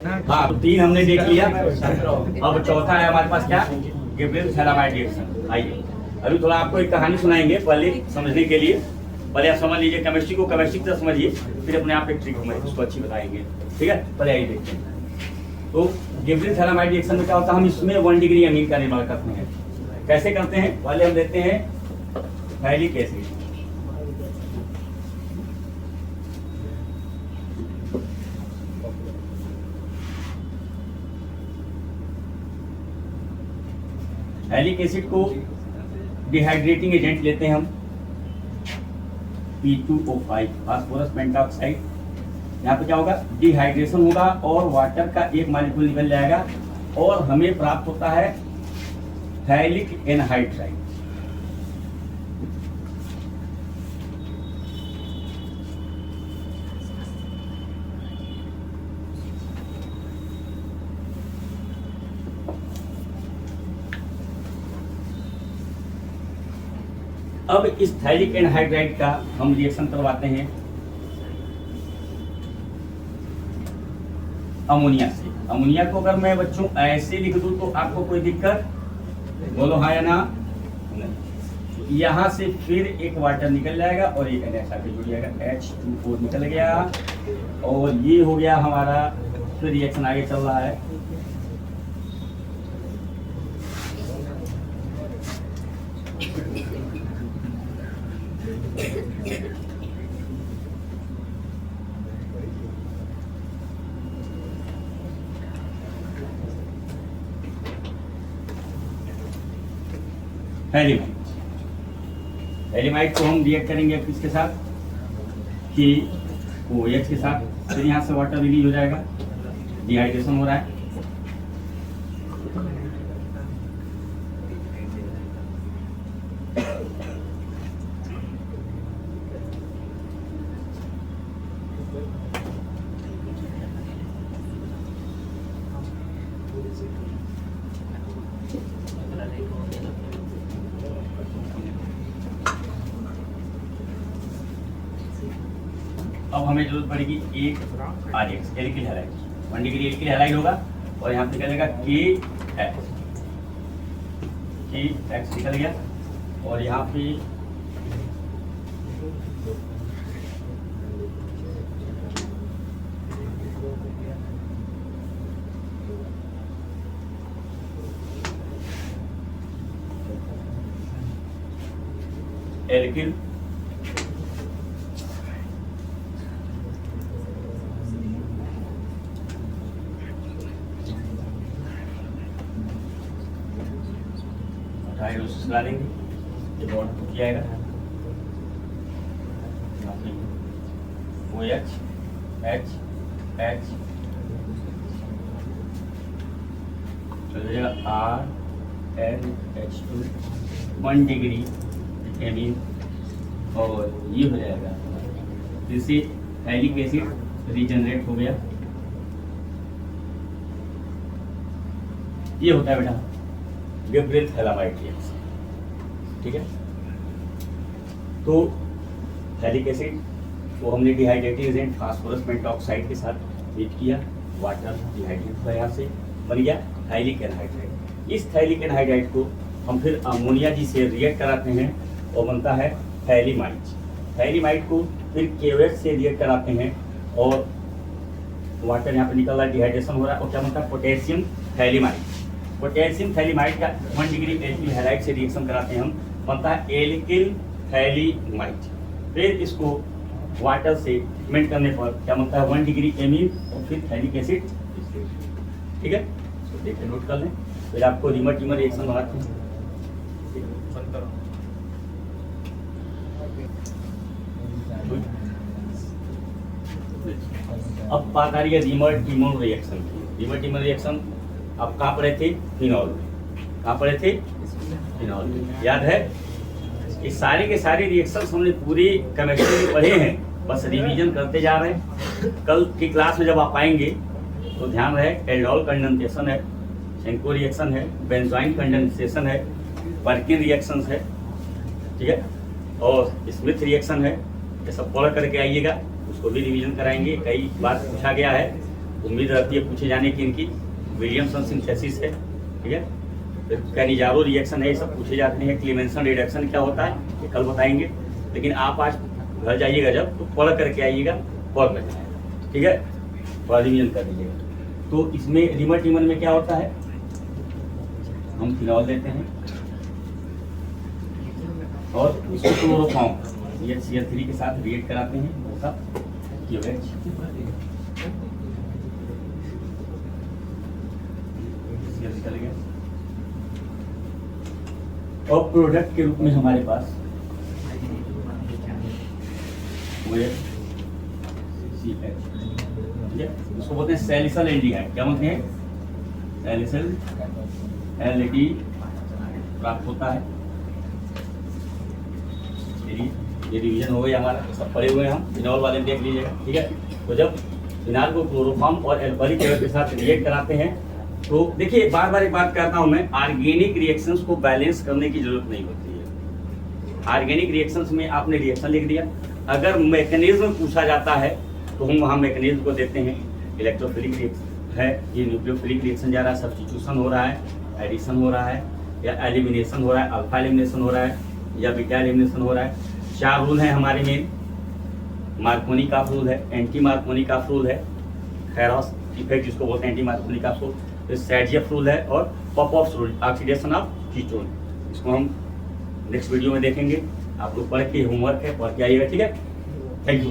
हाँ, तो 3 हमने देख लिया। अब चौथा है हमारे पास क्या, गिबरेलिन थैलामाइड रिएक्शन। आइए अभी थोड़ा आपको एक कहानी सुनाएंगे पहले समझने के लिए। पहले आप समझ लीजिए, केमिस्ट्री को केमिस्ट्री की तरह समझिए, फिर अपने आप एक ट्रिक में उसको अच्छी बताएंगे। ठीक है, पहले आइए देखते हैं। तो गिबरेलिन थैलामाइड रिएक्शन में क्या होता है, हम इसमें 1 डिग्री अमीन का निर्माण करते हैं। कैसे करते हैं, पहले हम लेते हैं थैलिक एसिड। थैलिक एसिड को डिहाइड्रेटिंग एजेंट लेते हैं हम, P2O5 फास्फोरस पेंटॉक्साइड। यहाँ पे क्या होगा, डिहाइड्रेशन होगा और वाटर का एक मॉलिक्यूल निकल जाएगा और हमें प्राप्त होता है थैलिक एनहाइड्राइड। अब इस थैलिक एनहाइड्राइड का हम रिएक्शन करवाते हैं अमोनिया से। अमोनिया को अगर मैं बच्चों ऐसे लिख दूं तो आपको कोई दिक्कत, बोलो हाँ या ना? नहीं। यहाँ से फिर एक वाटर निकल जाएगा और एक ऐसा जुड़ जाएगा, H2O निकल गया और ये हो गया हमारा। फिर रिएक्शन आगे चल रहा है। थैलिमाइड को हम रिएक्ट करेंगे किसके साथ, KOH के साथ। फिर यहाँ से वाटर रिलीज हो जाएगा, डिहाइड्रेशन हो रहा है। अब हमें जरूरत पड़ेगी एक RX alkyl halide, 1 degree alkyl halide होगा और यहाँ पे निकलेगा KX निकल गया और यहाँ पे एल्किल चला देंगे, ये बॉन्ड टूट जाएगा। OH H H चल जाएगा RNH2 1 डिग्री एमीन और ये हो जाएगा, जिससे थैलिक एसिड रीजनरेट हो गया। ये होता है बेटा गिबरेलिन थैलामाइड रिएक्शन। ठीक है, तो थैलिक एसिड को हमने डिहाइड्रेटिंग एजेंट फास्फोरस पेंटॉक्साइड के साथ हीट किया, वाटर डिहाइड्रेट हुआ, यहाँ से बन गया थैलिक एनहाइड्राइड। इस थैलिक एनहाइड्राइड को हम फिर अमोनिया जी से रिएक्ट कराते हैं और बनता है थैलिमाइड। थैलिमाइड को फिर KOH से रिएक्ट कराते हैं और वाटर यहाँ पे निकल रहा है, डिहाइड्रेशन हो रहा है और क्या बनता है पोटेशियम थैलिमाइड। पोटेशियम थैलिमाइड का 1 डिग्री एल्किल हैलाइड से रिएक्शन कराते हैं हम, बनता है एल्किल थैलिमाइड। फिर इसको वाटर से मेल्ट करने पर क्या बनता है 1 डिग्री एमीन और फिर थैलिक एसिड। ठीक है, तो देखिए नोट कर लें, फिर आपको रिमर टिमर रिएक्शन बनाते हैं। अब बात आ रही है रिमर टिमर रिएक्शन की। रिमर टिमर रिएक्शन आप कहाँ पढ़े थे, फिनॉल। कहाँ पढ़े थे, फिनॉल, याद है? ये सारे के सारे रिएक्शंस हमने पूरी केमिस्ट्री में पढ़े हैं, बस रिवीजन करते जा रहे हैं। कल की क्लास में जब आप आएंगे तो ध्यान रहे, एल्डोल कंडेंसेशन है, शेंको रिएक्शन है, बेंजोइन कंडेंसेशन है, पर्किन रिएक्शन है, ठीक है, और स्मिथ रिएक्शन है। ये सब फॉलो करके आइएगा, उसको भी रिवीजन कराएंगे। कई बार पूछा गया है उम्मीद रहती है पूछे जाने की इनकी। विलियमसन सिंथेसिस है, ठीक है, फिर कैनिजारो रिएक्शन है, ये सब पूछे जाते हैं। क्लीमेंसन रिडक्शन क्या होता है ये कल बताएंगे, लेकिन आप आज घर जाइएगा जब तो पढ़ करके आइएगा और में, ठीक है, थोड़ा रिविजन कर दीजिएगा। तो इसमें रिमर में क्या होता है, हम फिनॉल देते हैं और इसको क्लोरोफॉर्म ये CL3 के साथ रिएक्ट कराते हैं, वो सब QH निकल गया। और प्रोडक्ट के रूप में हमारे पास इसको बोलते हैं सैलिसिल एल्डिहाइड। क्या बोलते हैं, सैलिसिल एल्डिहाइड प्राप्त होता है। ये रिवीजन हो गया हमारा, सब पढ़े हुए हैं हम, फिनॉल वाले देख लीजिएगा, ठीक है। तो जब फिनाल को क्लोरोफॉर्म और एल्कोहलिक एसिड के साथ रिएक्ट कराते हैं तो देखिए बार बार एक बात कहता हूं मैं, ऑर्गेनिक रिएक्शंस को बैलेंस करने की जरूरत नहीं होती है। ऑर्गेनिक रिएक्शंस में आपने रिएक्शन लिख दिया, अगर मैकेनिज्म पूछा जाता है तो हम वहाँ मैकेनिज्म को देते हैं। इलेक्ट्रोफिलिक रिएक्शन है, ये न्यूक्लियोफिलिक रिएक्शन जा रहा है, सब्स्टिट्यूशन हो रहा है, एडिशन हो रहा है, या एलिमिनेशन हो रहा है, अल्फा एलिमिनेशन हो रहा है, या बीटा एलिमिनेशन हो रहा है। 4 रूल हैं हमारे में। मार्कोनी का रूल है, एंटी मार्कोनी का रूल है, खैरॉस इफेक्ट जिसको बोलते हैं एंटी मार्कोनी का रूल, सैडजेफ रूल है, और पॉपऑफ रूल, ऑक्सीडेशन ऑफ कीटोन। इसको हम नेक्स्ट वीडियो में देखेंगे। आप लोग पढ़ के होमवर्क है, पढ़ के आइएगा, ठीक है। Thank you.